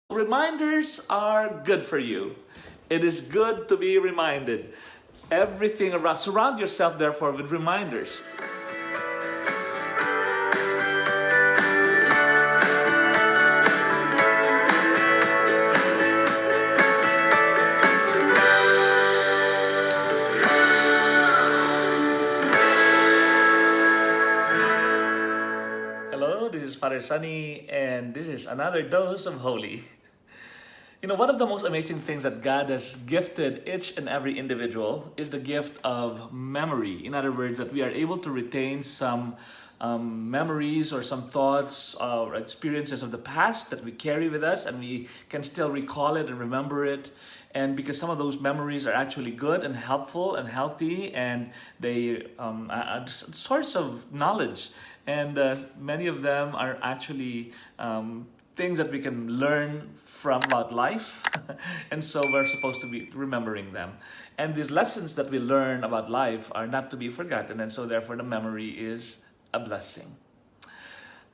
Reminders are good for you. It is good to be reminded. Everything around, surround yourself therefore with reminders. Hello, this is Father Sunny, and this is another dose of holy. You know, one of the most amazing things that God has gifted each and every individual is the gift of memory. In other words, that we are able to retain some memories or some thoughts or experiences of the past that we carry with us, and we can still recall it and remember it. And because some of those memories are actually good and helpful and healthy, and they are a source of knowledge. And many of them are actually things that we can learn from about life. And so we're supposed to be remembering them. And these lessons that we learn about life are not to be forgotten. And so therefore the memory is a blessing.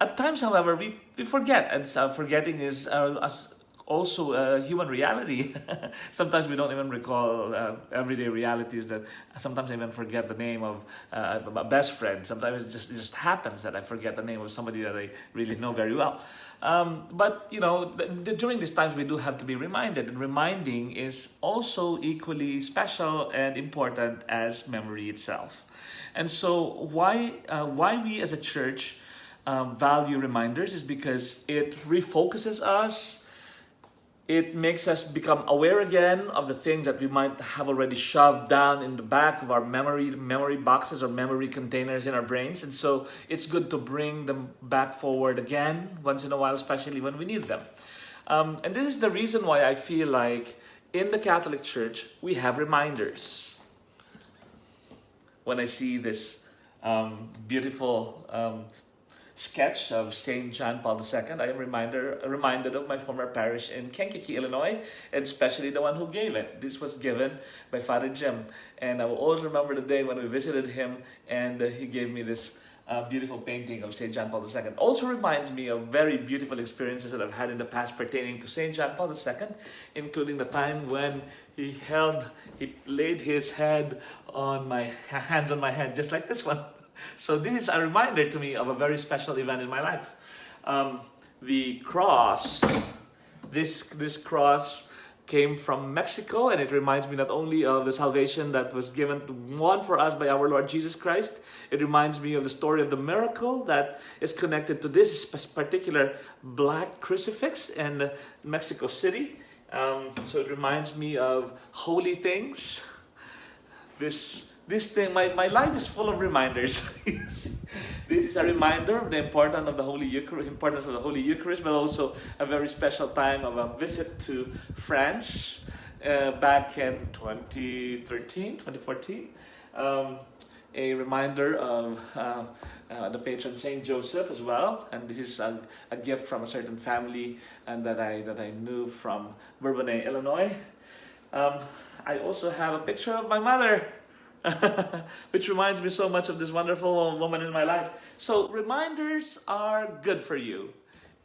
At times, however, we forget. And forgetting is also a human reality. Sometimes we don't even recall everyday realities. That sometimes I even forget the name of a best friend. Sometimes it just happens that I forget the name of somebody that I really know very well. But you know, during these times we do have to be reminded, and reminding is also equally special and important as memory itself. And so why we as a church value reminders is because it refocuses us. It makes us become aware again of the things that we might have already shoved down in the back of our memory boxes or memory containers in our brains. And so it's good to bring them back forward again once in a while, especially when we need them. And this is the reason why I feel like in the Catholic Church, we have reminders. When I see this beautiful sketch of St. John Paul II, I am reminded of my former parish in Kankakee, Illinois, and especially the one who gave it. This was given by Father Jim, and I will always remember the day when we visited him, and he gave me this beautiful painting of St. John Paul II. Also reminds me of very beautiful experiences that I've had in the past pertaining to St. John Paul II, including the time when he laid his hands on my head, just like this one. So this is a reminder to me of a very special event in my life. The cross, this cross came from Mexico, and it reminds me not only of the salvation that was won for us by our Lord Jesus Christ. It reminds me of the story of the miracle that is connected to this particular black crucifix in Mexico City. So it reminds me of holy things. This thing, my life is full of reminders. This is a reminder of the importance of the Holy Eucharist, but also a very special time of a visit to France back in 2014. A reminder of the patron Saint Joseph as well, and this is a gift from a certain family and that I knew from Bourbonnais, Illinois. I also have a picture of my mother. Which reminds me so much of this wonderful woman in my life. So reminders are good for you.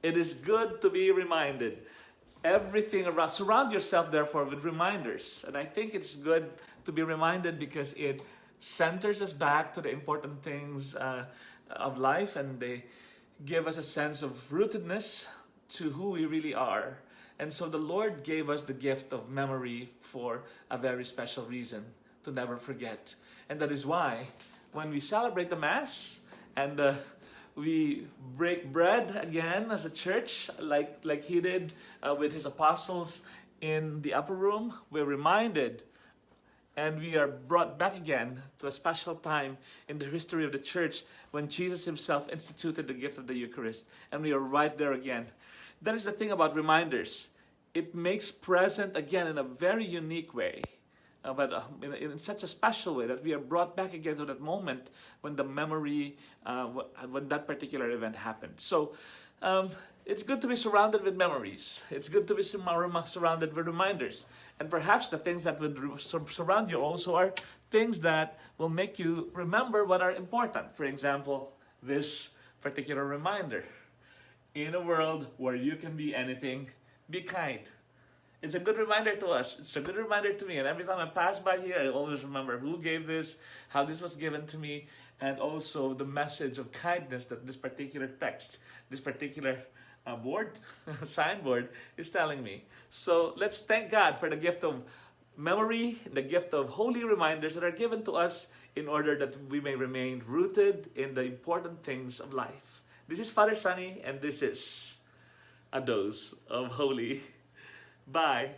It is good to be reminded. Everything around, surround yourself therefore with reminders. And I think it's good to be reminded because it centers us back to the important things of life, and they give us a sense of rootedness to who we really are. And so the Lord gave us the gift of memory for a very special reason. To never forget. And that is why when we celebrate the Mass and we break bread again as a church, like he did with his apostles in the upper room, we're reminded and we are brought back again to a special time in the history of the church when Jesus himself instituted the gift of the Eucharist, and we are right there again. That is the thing about reminders. It makes present again in a very unique way. But in such a special way that we are brought back again to that moment when the memory, when that particular event happened. So it's good to be surrounded with memories. It's good to be surrounded with reminders. And perhaps the things that would surround you also are things that will make you remember what are important. For example, this particular reminder. In a world where you can be anything, Be kind. It's a good reminder to us. It's a good reminder to me. And every time I pass by here, I always remember who gave this, how this was given to me, and also the message of kindness that this particular text, this particular board, signboard, is telling me. So let's thank God for the gift of memory, the gift of holy reminders that are given to us in order that we may remain rooted in the important things of life. This is Father Sunny, and this is a dose of holy. Bye.